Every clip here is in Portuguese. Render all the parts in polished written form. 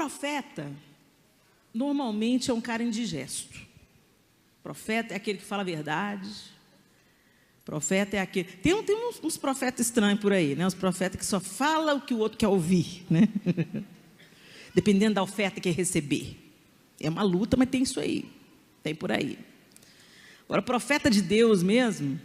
profeta, normalmente, é um cara indigesto. O profeta é aquele que fala a verdade. O profeta é aquele... Tem uns profetas estranhos por aí, né? Os profetas que só falam o que o outro quer ouvir, né? Dependendo da oferta que receber. É uma luta, mas tem isso aí. Tem por aí. Agora, o profeta de Deus mesmo,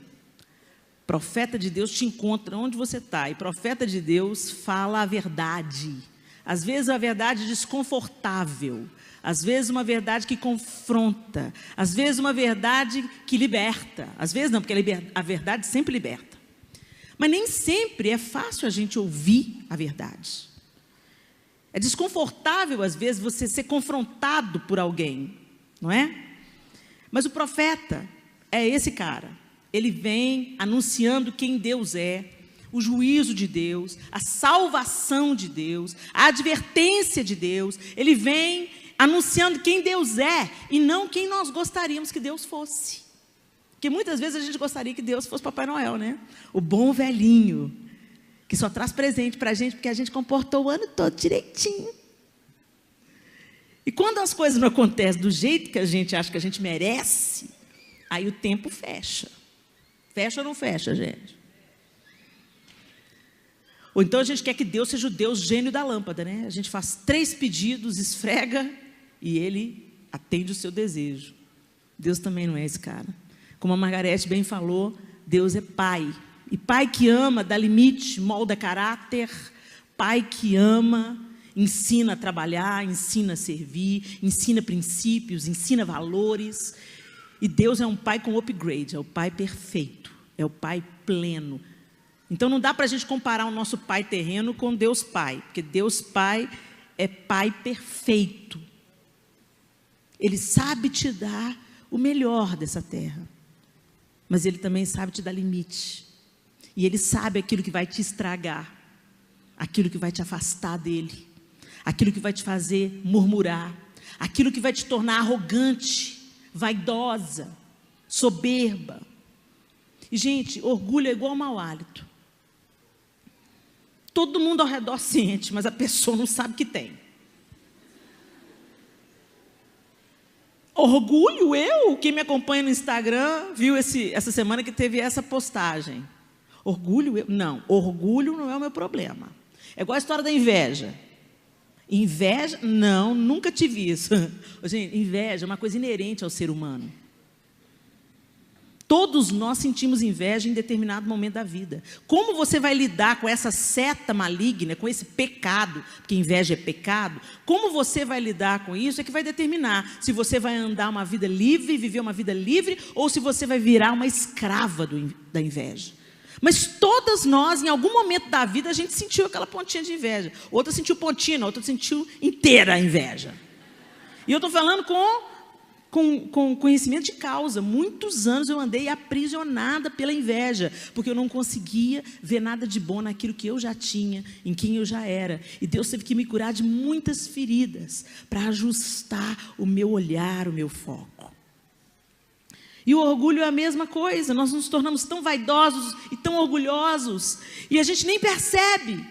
profeta de Deus te encontra onde você está. E profeta de Deus fala a verdade. Às vezes, a verdade desconfortável. Às vezes, uma verdade que confronta. Às vezes, uma verdade que liberta. Às vezes, não, porque a verdade sempre liberta. Mas nem sempre é fácil a gente ouvir a verdade. É desconfortável, às vezes, você ser confrontado por alguém, não é? Mas o profeta é esse cara. Ele vem anunciando quem Deus é, o juízo de Deus, a salvação de Deus, a advertência de Deus. Ele vem anunciando quem Deus é e não quem nós gostaríamos que Deus fosse. Porque muitas vezes a gente gostaria que Deus fosse Papai Noel, né? O bom velhinho, que só traz presente para a gente porque a gente comportou o ano todo direitinho. E quando as coisas não acontecem do jeito que a gente acha que a gente merece, aí o tempo fecha. Fecha ou não fecha, gente? Ou então a gente quer que Deus seja o Deus gênio da lâmpada, né? A gente faz 3 pedidos, esfrega e Ele atende o seu desejo. Deus também não é esse cara. Como a Margarete bem falou, Deus é Pai. E Pai que ama, dá limite, molda caráter. Pai que ama, ensina a trabalhar, ensina a servir, ensina princípios, ensina valores. E Deus é um Pai com upgrade, é o Pai perfeito, é o Pai pleno. Então não dá para a gente comparar o nosso Pai terreno com Deus Pai, porque Deus Pai é Pai perfeito. Ele sabe te dar o melhor dessa terra, mas Ele também sabe te dar limite. E Ele sabe aquilo que vai te estragar, aquilo que vai te afastar dEle, aquilo que vai te fazer murmurar, aquilo que vai te tornar arrogante, vaidosa, soberba. E, gente, orgulho é igual ao mau hálito. Todo mundo ao redor sente, mas a pessoa não sabe que tem. Orgulho, quem me acompanha no Instagram, viu essa semana que teve essa postagem. Orgulho, não, orgulho não é o meu problema. É igual a história da inveja. Inveja, não, nunca tive isso. Gente, inveja é uma coisa inerente ao ser humano. Todos nós sentimos inveja em determinado momento da vida. Como você vai lidar com essa seta maligna, com esse pecado, porque inveja é pecado, como você vai lidar com isso é que vai determinar se você vai andar uma vida livre, viver uma vida livre, ou se você vai virar uma escrava da inveja. Mas todas nós, em algum momento da vida, a gente sentiu aquela pontinha de inveja. Outra sentiu pontinha, outra sentiu inteira a inveja. E eu estou falando com conhecimento de causa. Muitos anos eu andei aprisionada pela inveja, porque eu não conseguia ver nada de bom naquilo que eu já tinha, em quem eu já era. E Deus teve que me curar de muitas feridas, para ajustar o meu olhar, o meu foco. E o orgulho é a mesma coisa. Nós nos tornamos tão vaidosos e tão orgulhosos, e a gente nem percebe.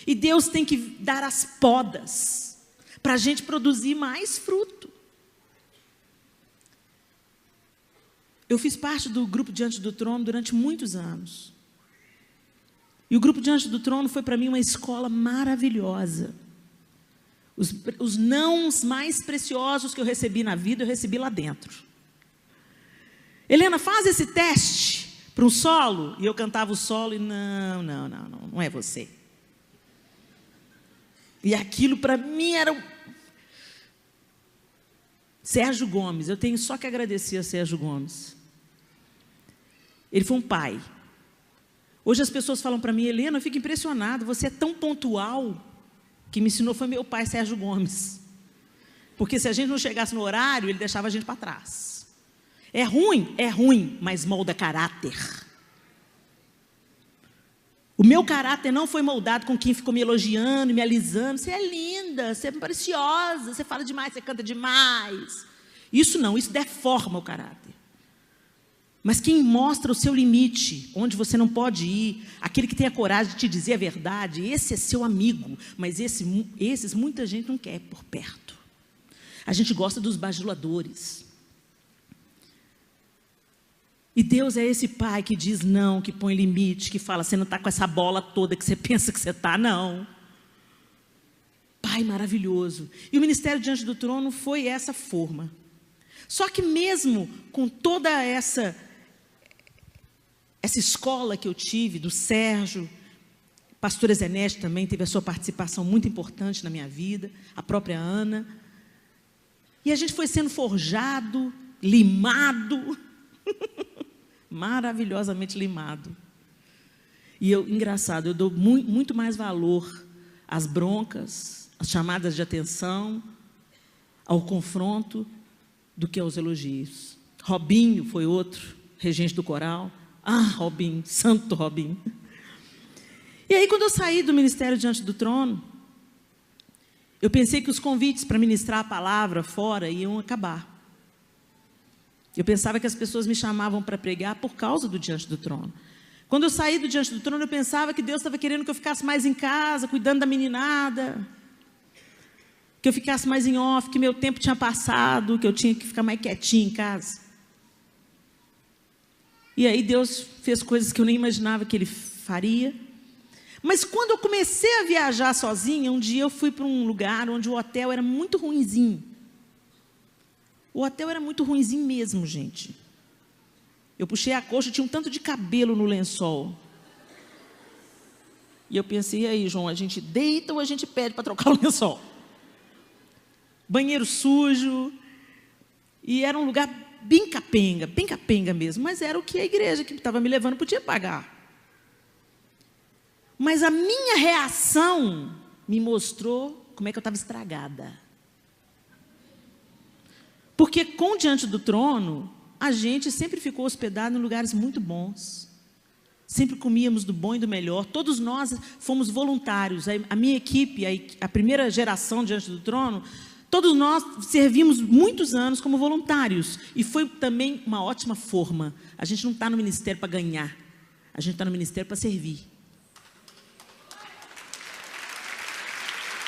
E Deus tem que dar as podas, para a gente produzir mais fruto. Eu fiz parte do grupo Diante do Trono durante muitos anos. E o grupo Diante do Trono foi para mim uma escola maravilhosa. Os nãos mais preciosos que eu recebi na vida, eu recebi lá dentro. Helena, faz esse teste para um solo. E eu cantava o solo e não é você. E aquilo para mim era... Sérgio Gomes, eu tenho só que agradecer a Sérgio Gomes. Ele foi um pai. Hoje as pessoas falam para mim, Helena, eu fico impressionada, você é tão pontual. Quem me ensinou foi meu pai, Sérgio Gomes. Porque se a gente não chegasse no horário, ele deixava a gente para trás. É ruim, mas molda caráter. O meu caráter não foi moldado com quem ficou me elogiando, me alisando. Você é linda, você é preciosa, você fala demais, você canta demais. Isso não, isso deforma o caráter. Mas quem mostra o seu limite, onde você não pode ir, aquele que tem a coragem de te dizer a verdade, esse é seu amigo, mas esses muita gente não quer por perto. A gente gosta dos bajuladores. E Deus é esse pai que diz não, que põe limite, que fala, você não está com essa bola toda que você pensa que você está, não. Pai maravilhoso. E o ministério diante do trono foi essa forma. Só que mesmo com toda essa escola que eu tive, do Sérgio, pastora Zenete também teve a sua participação muito importante na minha vida, a própria Ana, e a gente foi sendo forjado, limado, maravilhosamente limado. E engraçado, eu dou muito mais valor às broncas, às chamadas de atenção, ao confronto, do que aos elogios. Robinho foi outro, regente do coral. Ah, Robinho, santo Robinho. E aí, quando eu saí do ministério diante do trono, eu pensei que os convites para ministrar a palavra fora iam acabar. Eu pensava que as pessoas me chamavam para pregar por causa do diante do trono. Quando eu saí do diante do trono, eu pensava que Deus estava querendo que eu ficasse mais em casa, cuidando da meninada, que eu ficasse mais em off, que meu tempo tinha passado, que eu tinha que ficar mais quietinho em casa. E aí Deus fez coisas que eu nem imaginava que Ele faria. Mas quando eu comecei a viajar sozinha, um dia eu fui para um lugar onde o hotel era muito ruinzinho. O hotel era muito ruinzinho mesmo, gente. Eu puxei a coxa, tinha um tanto de cabelo no lençol. E eu pensei, e aí, João, a gente deita ou a gente pede para trocar o lençol? Banheiro sujo. E era um lugar bem capenga mesmo. Mas era o que a igreja que estava me levando podia pagar. Mas a minha reação me mostrou como é que eu estava estragada. Porque com Diante do Trono, a gente sempre ficou hospedado em lugares muito bons. Sempre comíamos do bom e do melhor. Todos nós fomos voluntários. A minha equipe, a primeira geração Diante do Trono, todos nós servimos muitos anos como voluntários. E foi também uma ótima forma. A gente não está no ministério para ganhar. A gente está no ministério para servir.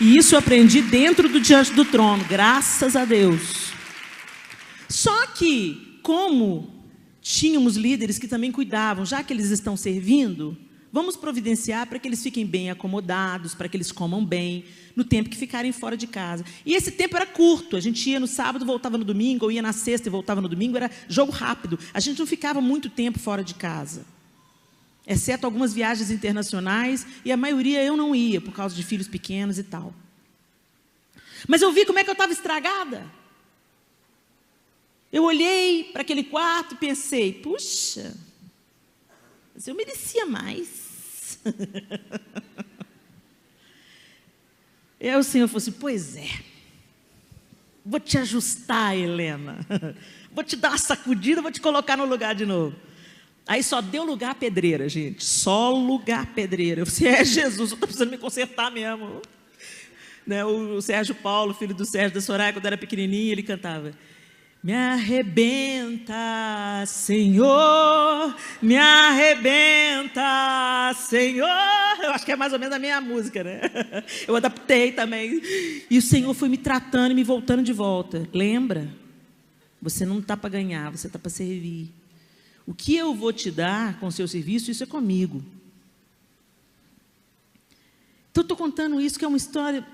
E isso eu aprendi dentro do Diante do Trono, graças a Deus. Só que, como tínhamos líderes que também cuidavam, já que eles estão servindo, vamos providenciar para que eles fiquem bem acomodados, para que eles comam bem, no tempo que ficarem fora de casa. E esse tempo era curto, a gente ia no sábado, voltava no domingo, ou ia na sexta e voltava no domingo, era jogo rápido. A gente não ficava muito tempo fora de casa. Exceto algumas viagens internacionais, e a maioria eu não ia, por causa de filhos pequenos e tal. Mas eu vi como é que eu estava estragada. Eu olhei para aquele quarto e pensei, puxa, mas eu merecia mais. E aí o Senhor falou assim, pois é, vou te ajustar, Helena, vou te dar uma sacudida, vou te colocar no lugar de novo. Aí só deu lugar à pedreira, gente, só lugar à pedreira. Eu falei, Jesus, eu estou precisando me consertar mesmo. Né, o Sérgio Paulo, filho do Sérgio da Soraya, quando era pequenininho, ele cantava, me arrebenta, Senhor, me arrebenta, Senhor. Eu acho que é mais ou menos a minha música, né? Eu adaptei também. E o Senhor foi me tratando e me voltando de volta. Lembra? Você não está para ganhar, você está para servir. O que eu vou te dar com o seu serviço, isso é comigo. Então, estou contando isso, que é uma história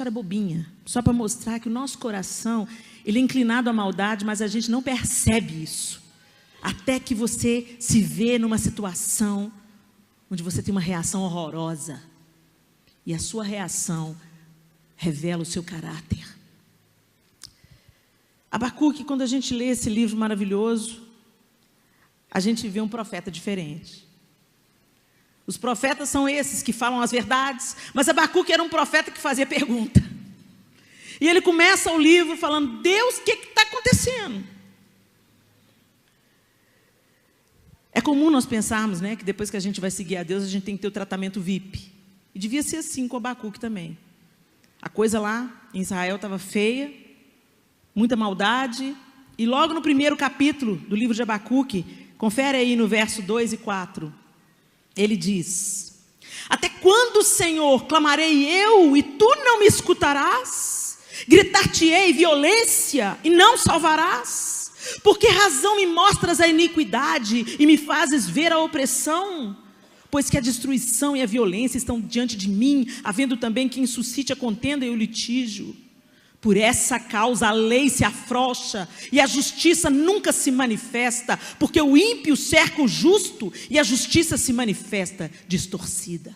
bobinha, só para mostrar que o nosso coração, ele é inclinado à maldade, mas a gente não percebe isso. Até que você se vê numa situação onde você tem uma reação horrorosa. E a sua reação revela o seu caráter. Abacuque, quando a gente lê esse livro maravilhoso, a gente vê um profeta diferente. Os profetas são esses que falam as verdades, mas Abacuque era um profeta que fazia pergunta. E ele começa o livro falando, Deus, o que está acontecendo? É comum nós pensarmos, né, que depois que a gente vai seguir a Deus, a gente tem que ter o tratamento VIP. E devia ser assim com Abacuque também. A coisa lá em Israel estava feia, muita maldade, e logo no primeiro capítulo do livro de Abacuque, Confere aí no verso 2 e 4. Ele diz: até quando, Senhor, clamarei eu e tu não me escutarás? Gritar-te-ei violência e não salvarás? Por que razão me mostras a iniquidade e me fazes ver a opressão? Pois que a destruição e a violência estão diante de mim, havendo também quem suscite a contenda e o litígio. Por essa causa a lei se afrouxa e a justiça nunca se manifesta, porque o ímpio cerca o justo e a justiça se manifesta distorcida.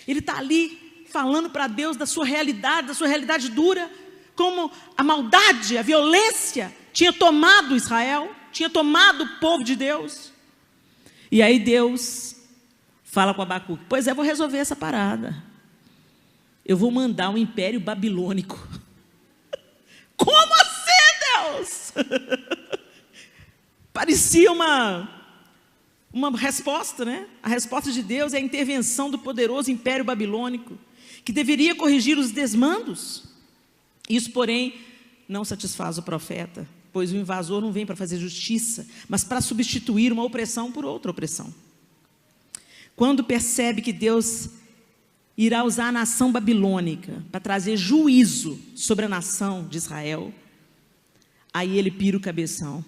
Ele está ali falando para Deus da sua realidade dura, como a maldade, a violência tinha tomado Israel, tinha tomado o povo de Deus. E aí Deus fala com Abacuque: pois é, vou resolver essa parada. Eu vou mandar um império babilônico. Como assim, Deus? Parecia uma resposta, né? A resposta de Deus é a intervenção do poderoso império babilônico, que deveria corrigir os desmandos. Isso, porém, não satisfaz o profeta, pois o invasor não vem para fazer justiça, mas para substituir uma opressão por outra opressão. Quando percebe que Deus irá usar a nação babilônica para trazer juízo sobre a nação de Israel, aí ele pira o cabeção.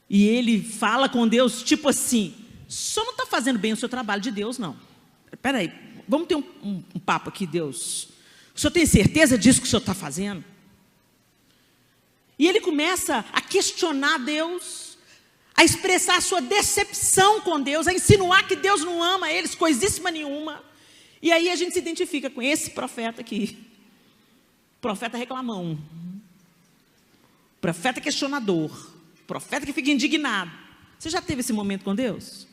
E ele fala com Deus, tipo assim: o senhor não está fazendo bem o seu trabalho de Deus, não. Espera aí, vamos ter um papo aqui, Deus. O senhor tem certeza disso que o senhor está fazendo? E ele começa a questionar Deus, a expressar a sua decepção com Deus, a insinuar que Deus não ama eles, coisíssima nenhuma. E aí a gente se identifica com esse profeta aqui. Profeta reclamão. Profeta questionador. Profeta que fica indignado. Você já teve esse momento com Deus?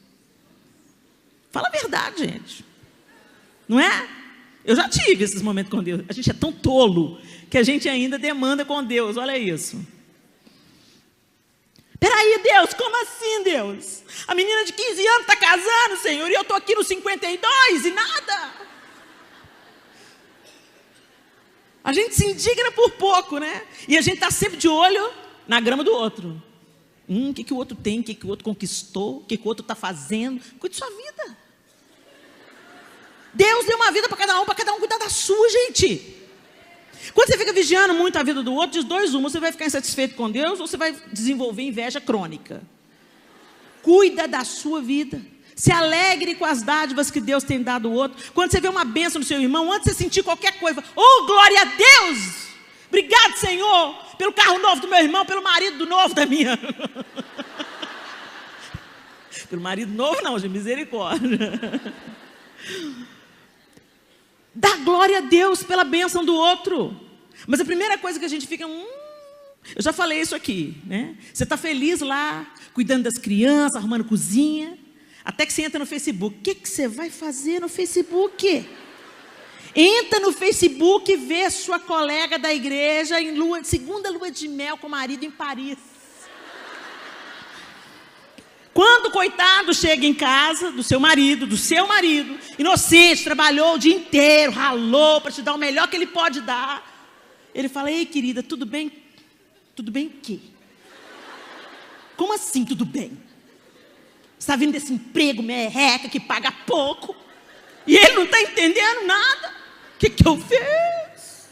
Fala a verdade, gente. Não é? Eu já tive esses momentos com Deus. A gente é tão tolo que a gente ainda demanda com Deus. Olha isso. Peraí, Deus, como assim, Deus? A menina de 15 anos está casando, Senhor, e eu estou aqui nos 52 e nada. A gente se indigna por pouco, né? E a gente está sempre de olho na grama do outro. O que o outro tem, o que o outro conquistou, o que o outro está fazendo. Cuide da sua vida. Deus deu uma vida para cada um cuidar da sua, gente. Quando você fica vigiando muito a vida do outro, diz dois: você vai ficar insatisfeito com Deus ou você vai desenvolver inveja crônica. Cuida da sua vida. Se alegre com as dádivas que Deus tem dado ao outro. Quando você vê uma bênção no seu irmão, antes de você sentir qualquer coisa, oh, glória a Deus! Obrigado, Senhor, pelo carro novo do meu irmão, pelo marido novo da minha. Pelo marido novo não, de misericórdia. Dá glória a Deus pela bênção do outro. Mas a primeira coisa que a gente fica... eu já falei isso aqui, né? Você está feliz lá, cuidando das crianças, arrumando cozinha, até que você entra no Facebook. O que você vai fazer no Facebook? Entra no Facebook e vê sua colega da igreja em segunda lua de mel com o marido em Paris. Quando o coitado chega em casa do seu marido, inocente, trabalhou o dia inteiro, ralou para te dar o melhor que ele pode dar, ele fala: ei, querida, tudo bem? Tudo bem o quê? Como assim tudo bem? Você está vindo desse emprego merreca que paga pouco e ele não está entendendo nada? O que eu fiz?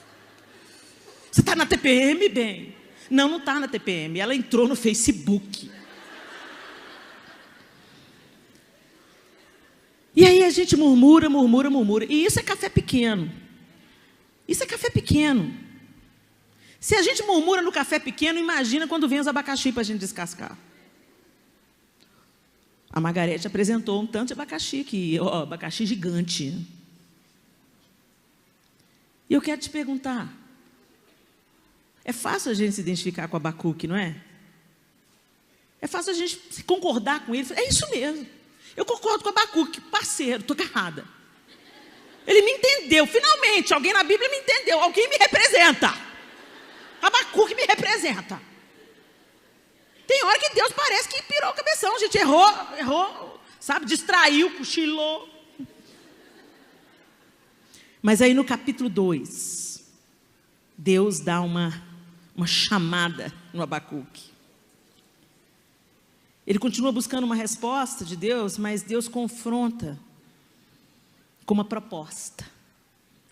Você está na TPM, bem? Não está na TPM, ela entrou no Facebook. E aí a gente murmura. E isso é café pequeno. Isso é café pequeno. Se a gente murmura no café pequeno, imagina quando vem os abacaxi para a gente descascar. A Margarete apresentou um tanto de abacaxi aqui. Abacaxi gigante. E eu quero te perguntar. É fácil a gente se identificar com Abacuque, não é? É fácil a gente concordar com ele. É isso mesmo. Eu concordo com Abacuque, parceiro, estou agarrada. Ele me entendeu, finalmente, alguém na Bíblia me entendeu, alguém me representa. Abacuque me representa. Tem hora que Deus parece que pirou o cabeção, a gente errou, sabe, distraiu, cochilou. Mas aí no capítulo 2, Deus dá uma chamada no Abacuque. Ele continua buscando uma resposta de Deus, mas Deus confronta com uma proposta,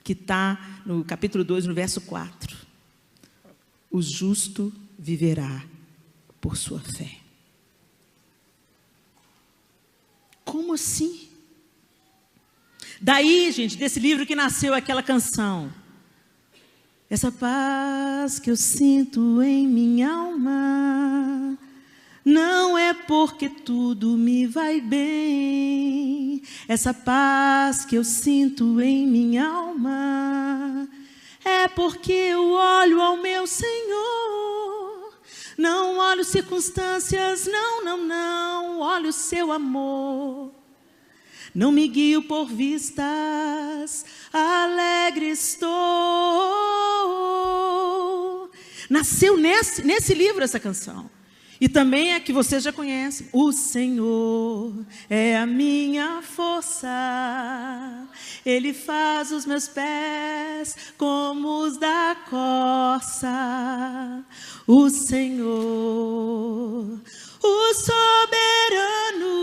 que está no capítulo 2, no verso 4. O justo viverá por sua fé. Como assim? Daí, gente, desse livro que nasceu aquela canção. Essa paz que eu sinto em minha alma, não é porque tudo me vai bem. Essa paz que eu sinto em minha alma, é porque eu olho ao meu Senhor. Não olho circunstâncias, não, olho o seu amor. Não me guio por vistas, alegre estou. Nasceu nesse livro essa canção. E também é que você já conhece. O Senhor é a minha força. Ele faz os meus pés como os da corça. O Senhor, o soberano,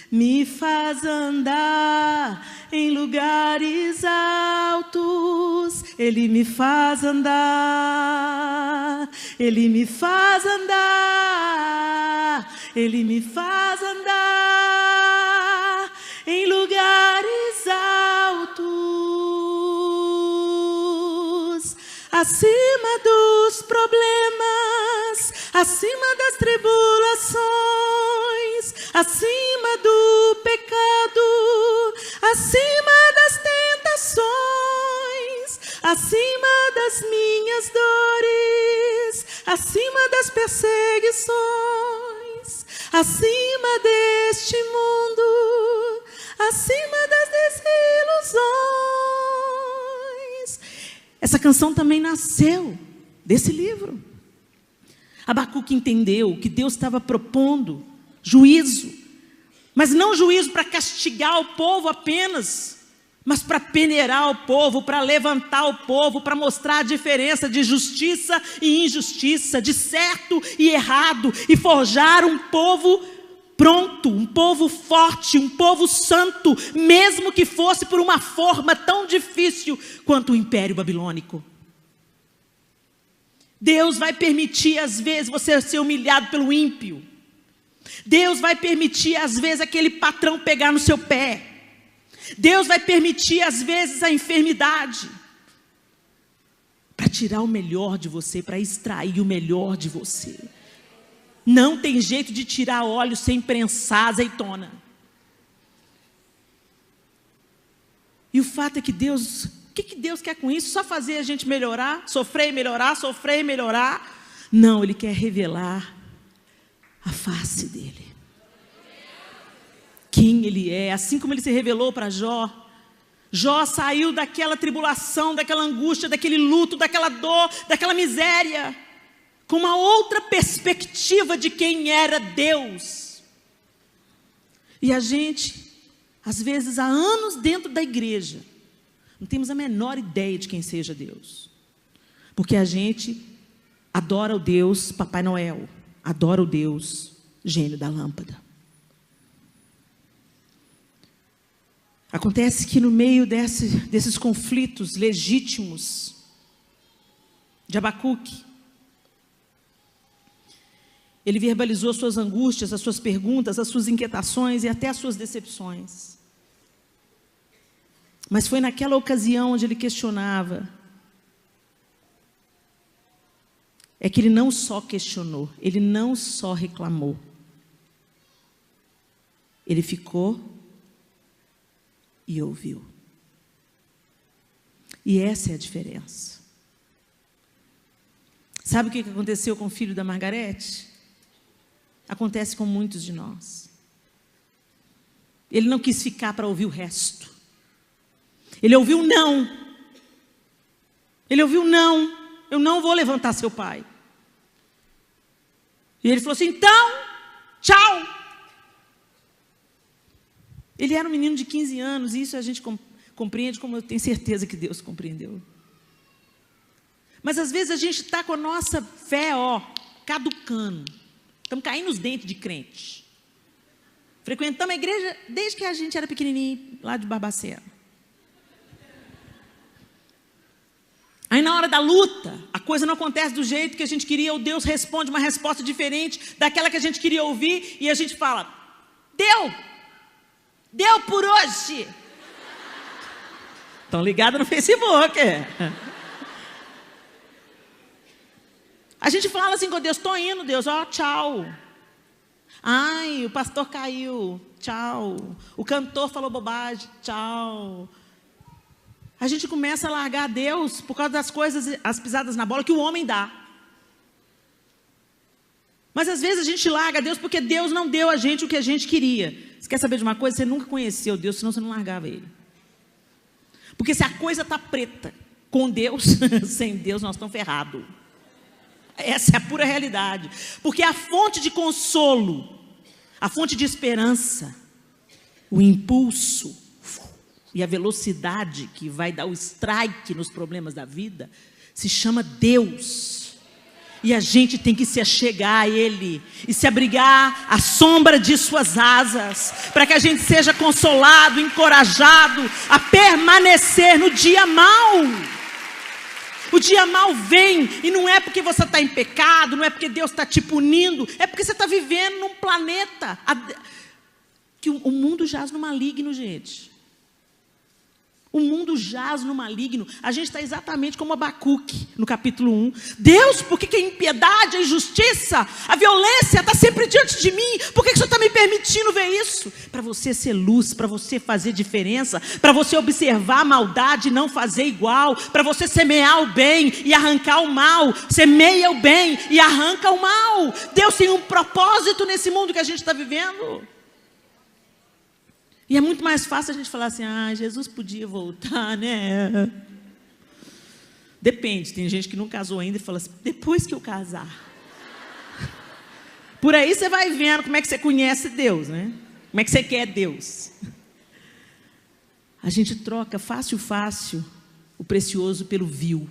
me faz andar em lugares altos. Ele me faz andar, Ele me faz andar, Ele me faz andar em lugares altos, acima dos problemas, acima das tribulações, acima do pecado, acima das tentações, acima das minhas dores, acima das perseguições, acima deste mundo, acima das desilusões. Essa canção também nasceu desse livro. Abacuque entendeu que Deus estava propondo juízo, mas não juízo para castigar o povo apenas, mas para peneirar o povo, para levantar o povo, para mostrar a diferença de justiça e injustiça, de certo e errado, e forjar um povo pronto, um povo forte, um povo santo, mesmo que fosse por uma forma tão difícil quanto o Império Babilônico. Deus vai permitir às vezes você ser humilhado pelo ímpio. Deus vai permitir às vezes aquele patrão pegar no seu pé. Deus vai permitir às vezes a enfermidade para tirar o melhor de você, para extrair o melhor de você. Não tem jeito de tirar óleo sem prensar azeitona. E o fato é que Deus, o que Deus quer com isso? Só fazer a gente melhorar, sofrer e melhorar, sofrer e melhorar? Não, Ele quer revelar a face dEle. Quem Ele é, assim como Ele se revelou para Jó. Jó saiu daquela tribulação, daquela angústia, daquele luto, daquela dor, daquela miséria, com uma outra perspectiva de quem era Deus. E a gente, às vezes há anos dentro da igreja, não temos a menor ideia de quem seja Deus. Porque a gente adora o Deus Papai Noel, adora o Deus gênio da lâmpada. Acontece que no meio desses conflitos legítimos de Abacuque, ele verbalizou as suas angústias, as suas perguntas, as suas inquietações e até as suas decepções. Mas foi naquela ocasião onde ele questionava, é que ele não só questionou, ele não só reclamou, ele ficou e ouviu. E essa é a diferença. Sabe o que aconteceu com o filho da Margarete? Acontece com muitos de nós. Ele não quis ficar para ouvir o resto. Ele ouviu não. Ele ouviu não. Eu não vou levantar seu pai. E ele falou assim, então, tchau. Ele era um menino de 15 anos, e isso a gente compreende como eu tenho certeza que Deus compreendeu. Mas às vezes a gente está com a nossa fé, caducando. Estamos caindo os dentes de crente. Frequentamos a igreja desde que a gente era pequenininho, lá de Barbacena. Aí na hora da luta, a coisa não acontece do jeito que a gente queria, ou Deus responde uma resposta diferente daquela que a gente queria ouvir, e a gente fala, deu por hoje. Estão ligados no Facebook. A gente fala assim com Deus, estou indo, Deus, ó, tchau. Ai, o pastor caiu, tchau. O cantor falou bobagem, tchau. A gente começa a largar Deus por causa das coisas, as pisadas na bola que o homem dá. Mas às vezes a gente larga Deus porque Deus não deu a gente o que a gente queria. Você quer saber de uma coisa? Você nunca conheceu Deus, senão você não largava Ele. Porque se a coisa está preta com Deus, sem Deus nós estamos ferrados. Essa é a pura realidade. Porque a fonte de consolo, a fonte de esperança, o impulso e a velocidade que vai dar o strike nos problemas da vida, se chama Deus. E a gente tem que se achegar a Ele e se abrigar à sombra de suas asas, para que a gente seja consolado, encorajado a permanecer no dia mau. O dia mau vem, e não é porque você está em pecado, não é porque Deus está te punindo, é porque você está vivendo num planeta que o mundo jaz no maligno, gente. O mundo jaz no maligno. A gente está exatamente como Abacuque, no capítulo 1. Deus, por que a impiedade, a injustiça, a violência está sempre diante de mim? Por que o Senhor está me permitindo ver isso? Para você ser luz, para você fazer diferença, para você observar a maldade e não fazer igual, para você semear o bem e arrancar o mal. Semeia o bem e arranca o mal. Deus tem um propósito nesse mundo que a gente está vivendo. E é muito mais fácil a gente falar assim, Jesus podia voltar, né? Depende, tem gente que não casou ainda e fala assim, depois que eu casar. Por aí você vai vendo como é que você conhece Deus, né? Como é que você quer Deus. A gente troca fácil o precioso pelo vil.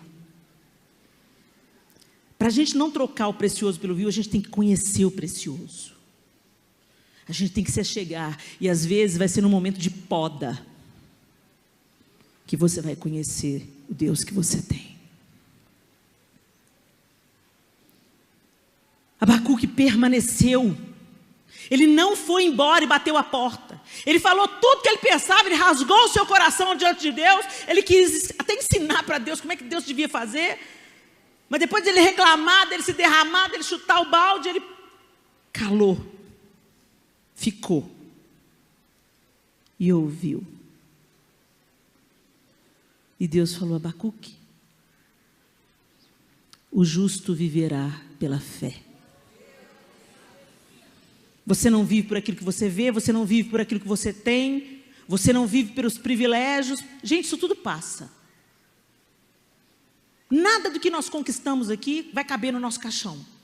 Para a gente não trocar o precioso pelo vil, a gente tem que conhecer o precioso. A gente tem que se achegar, e às vezes vai ser num momento de poda que você vai conhecer o Deus que você tem. Abacuque permaneceu. Ele não foi embora e bateu a porta. Ele falou tudo que ele pensava, ele rasgou o seu coração diante de Deus. Ele quis até ensinar para Deus como é que Deus devia fazer. Mas depois dele reclamar, dele se derramar, dele chutar o balde, ele calou. Ficou e ouviu. E Deus falou, Abacuque, o justo viverá pela fé. Você não vive por aquilo que você vê, você não vive por aquilo que você tem, você não vive pelos privilégios. Gente, isso tudo passa. Nada do que nós conquistamos aqui vai caber no nosso caixão.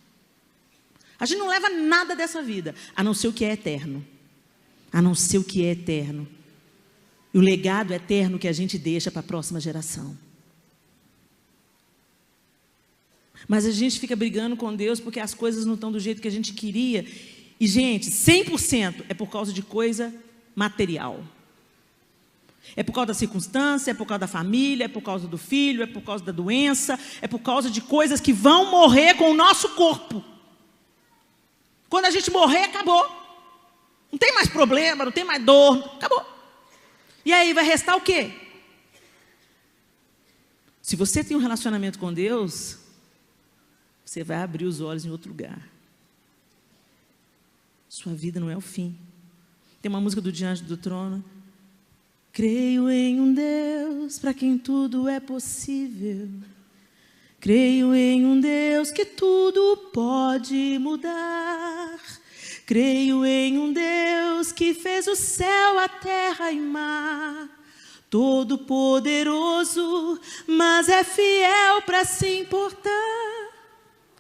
A gente não leva nada dessa vida, a não ser o que é eterno. A não ser o que é eterno. E o legado eterno que a gente deixa para a próxima geração. Mas a gente fica brigando com Deus porque as coisas não estão do jeito que a gente queria. E, gente, 100% é por causa de coisa material. É por causa da circunstância, é por causa da família, é por causa do filho, é por causa da doença, é por causa de coisas que vão morrer com o nosso corpo. Quando a gente morrer, acabou. Não tem mais problema, não tem mais dor, acabou. E aí vai restar o quê? Se você tem um relacionamento com Deus, você vai abrir os olhos em outro lugar. Sua vida não é o fim. Tem uma música do Diante do Trono. Creio em um Deus para quem tudo é possível. Creio em um Deus que tudo pode mudar. Creio em um Deus que fez o céu, a terra e mar. Todo poderoso, mas é fiel para se importar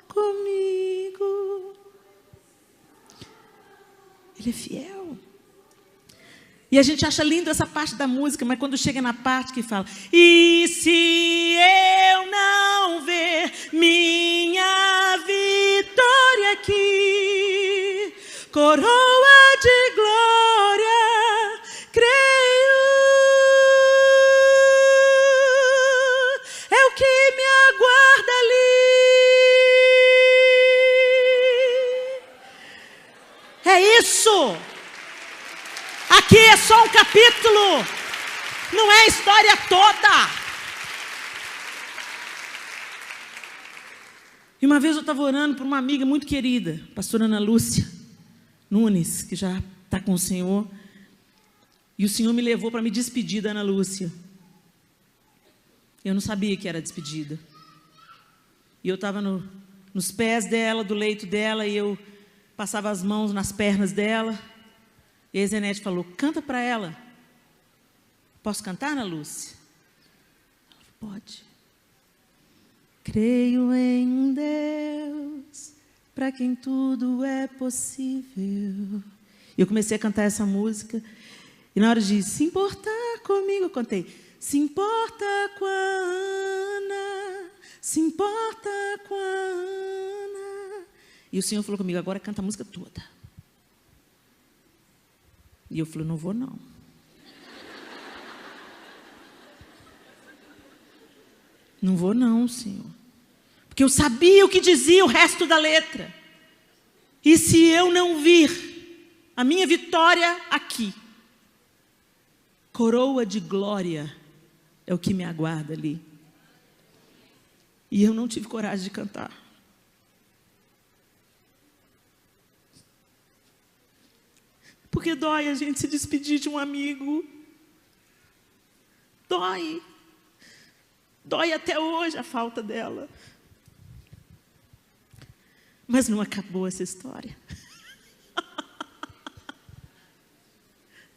comigo. Ele é fiel. E a gente acha lindo essa parte da música, mas quando chega na parte que fala, e se eu não ver minha vitória aqui, coroa de glória, creio, é o que me aguarda ali. É isso. Aqui é só um capítulo, não é a história toda. E uma vez eu estava orando por uma amiga muito querida, pastora Ana Lúcia Nunes, que já está com o Senhor. E o Senhor me levou para me despedir da Ana Lúcia. Eu não sabia que era despedida. E eu estava nos pés dela, do leito dela, e eu passava as mãos nas pernas dela. E a Zenete falou, canta para ela. Posso cantar, Ana Lúcia? Ela falou, pode. Creio em um Deus, para quem tudo é possível. E eu comecei a cantar essa música. E na hora de se importar comigo, eu cantei. Se importa com a Ana, se importa com a Ana. E o Senhor falou comigo, agora canta a música toda. E eu falei, não vou não. Não vou não, Senhor. Porque eu sabia o que dizia o resto da letra. E se eu não vir a minha vitória aqui, coroa de glória é o que me aguarda ali. E eu não tive coragem de cantar. Porque dói a gente se despedir de um amigo. Dói. Dói até hoje a falta dela. Mas não acabou essa história.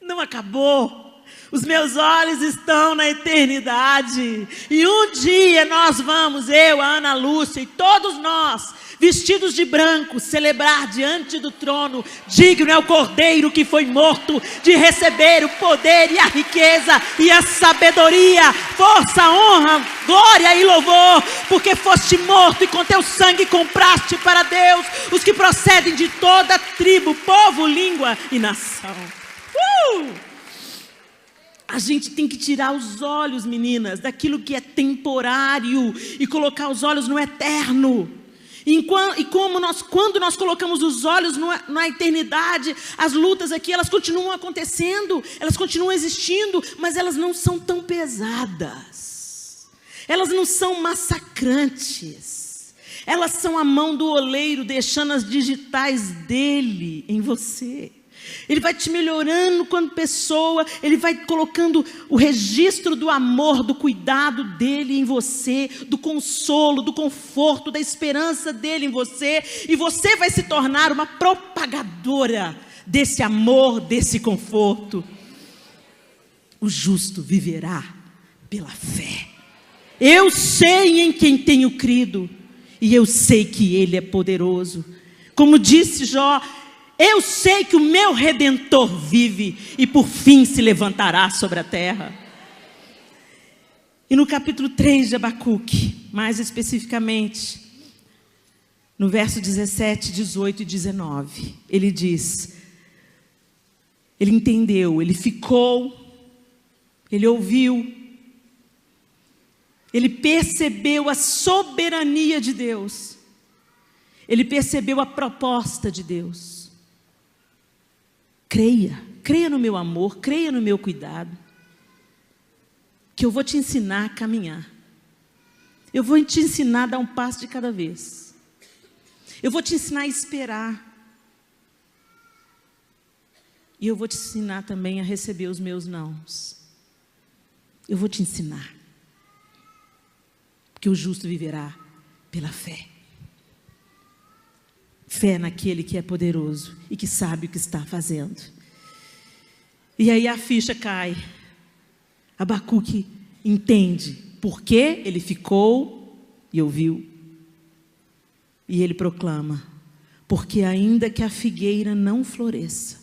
Não acabou. Os meus olhos estão na eternidade. E um dia nós vamos, eu, a Ana Lúcia e todos nós, vestidos de branco, celebrar diante do trono. Digno é o Cordeiro que foi morto de receber o poder e a riqueza e a sabedoria, força, honra, glória e louvor, porque foste morto e com teu sangue compraste para Deus os que procedem de toda tribo, povo, língua e nação. A gente tem que tirar os olhos, meninas, daquilo que é temporário e colocar os olhos no eterno. E quando nós colocamos os olhos na eternidade, as lutas aqui, elas continuam acontecendo, elas continuam existindo, mas elas não são tão pesadas. Elas não são massacrantes. Elas são a mão do oleiro deixando as digitais dele em você. Ele vai te melhorando quando pessoa, ele vai colocando o registro do amor, do cuidado dele em você, do consolo, do conforto, da esperança dele em você, e você vai se tornar uma propagadora desse amor, desse conforto. O justo viverá pela fé. Eu sei em quem tenho crido, e eu sei que ele é poderoso. Como disse Jó, eu sei que o meu Redentor vive e por fim se levantará sobre a terra. E no capítulo 3 de Abacuque, mais especificamente, no verso 17, 18 e 19, ele diz, ele entendeu, ele ficou, ele ouviu, ele percebeu a soberania de Deus, ele percebeu a proposta de Deus. Creia no meu amor, creia no meu cuidado, que eu vou te ensinar a caminhar. Eu vou te ensinar a dar um passo de cada vez. Eu vou te ensinar a esperar. E eu vou te ensinar também a receber os meus nãos. Eu vou te ensinar. Porque o justo viverá pela fé. Fé naquele que é poderoso e que sabe o que está fazendo. E aí a ficha cai. Abacuque entende por que ele ficou e ouviu. E ele proclama, porque ainda que a figueira não floresça,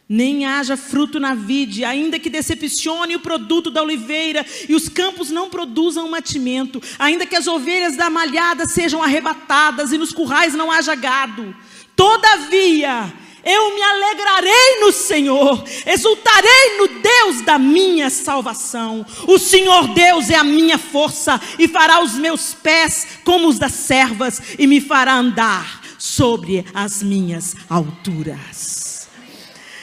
nem haja fruto na vide, ainda que decepcione o produto da oliveira e os campos não produzam mantimento, ainda que as ovelhas da malhada sejam arrebatadas e nos currais não haja gado, todavia eu me alegrarei no Senhor, exultarei no Deus da minha salvação. O Senhor Deus é a minha força, e fará os meus pés como os das servas, e me fará andar sobre as minhas alturas.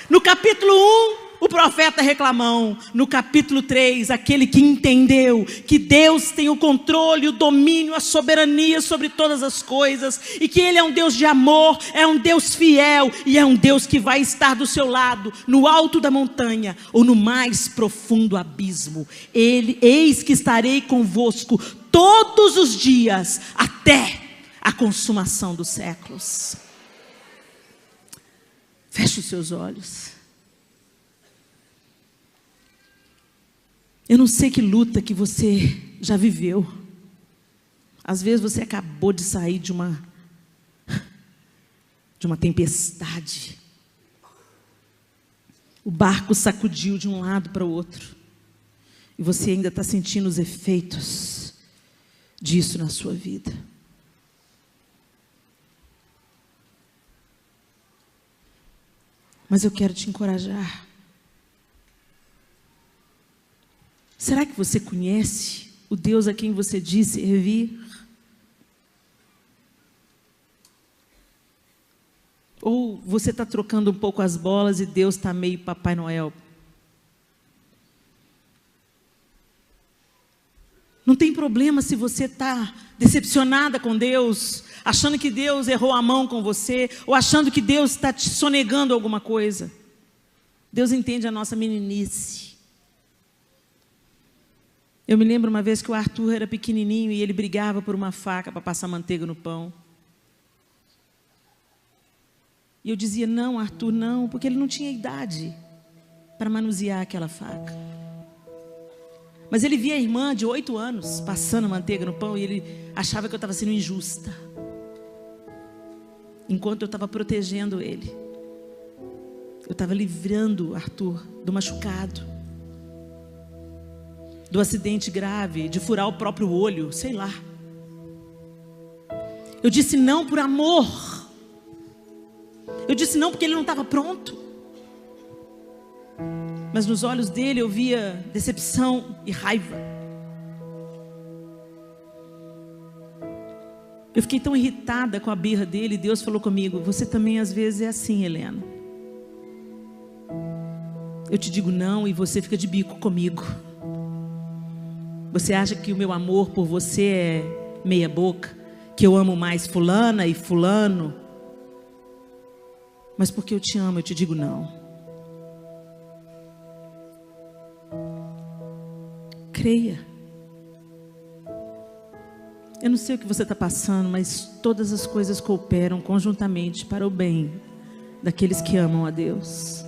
No capítulo 1, o profeta reclamou. No capítulo 3, aquele que entendeu que Deus tem o controle, o domínio, a soberania sobre todas as coisas, e que Ele é um Deus de amor, é um Deus fiel, e é um Deus que vai estar do seu lado, no alto da montanha, ou no mais profundo abismo. Eis que estarei convosco todos os dias, até a consumação dos séculos. Feche os seus olhos. Eu não sei que luta que você já viveu. Às vezes você acabou de sair de uma tempestade. O barco sacudiu de um lado para o outro. E você ainda está sentindo os efeitos disso na sua vida. Mas eu quero te encorajar. Será que você conhece o Deus a quem você diz servir? Ou você está trocando um pouco as bolas e Deus está meio Papai Noel? Não tem problema se você está decepcionada com Deus, achando que Deus errou a mão com você, ou achando que Deus está te sonegando alguma coisa. Deus entende a nossa meninice. Eu me lembro uma vez que o Arthur era pequenininho e ele brigava por uma faca para passar manteiga no pão. E eu dizia, não, Arthur, não, porque ele não tinha idade para manusear aquela faca. Mas ele via a irmã de 8 anos passando manteiga no pão e ele achava que eu estava sendo injusta. Enquanto eu estava protegendo ele. Eu estava livrando o Arthur do machucado, do acidente grave, de furar o próprio olho, sei lá. Eu disse não por amor. Eu disse não porque ele não estava pronto. Mas nos olhos dele eu via decepção e raiva. Eu fiquei tão irritada com a birra dele, e Deus falou comigo, você também às vezes é assim, Helena. Eu te digo não e você fica de bico comigo. Você acha que o meu amor por você é meia boca? Que eu amo mais fulana e fulano? Mas porque eu te amo, eu te digo não. Creia. Eu não sei o que você está passando, mas todas as coisas cooperam conjuntamente para o bem daqueles que amam a Deus.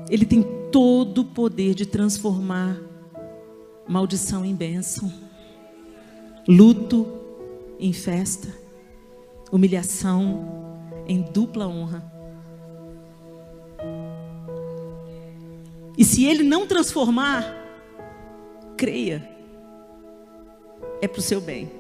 Ele tem todo o poder de transformar maldição em bênção, luto em festa, humilhação em dupla honra. E se Ele não transformar, creia, é para o seu bem.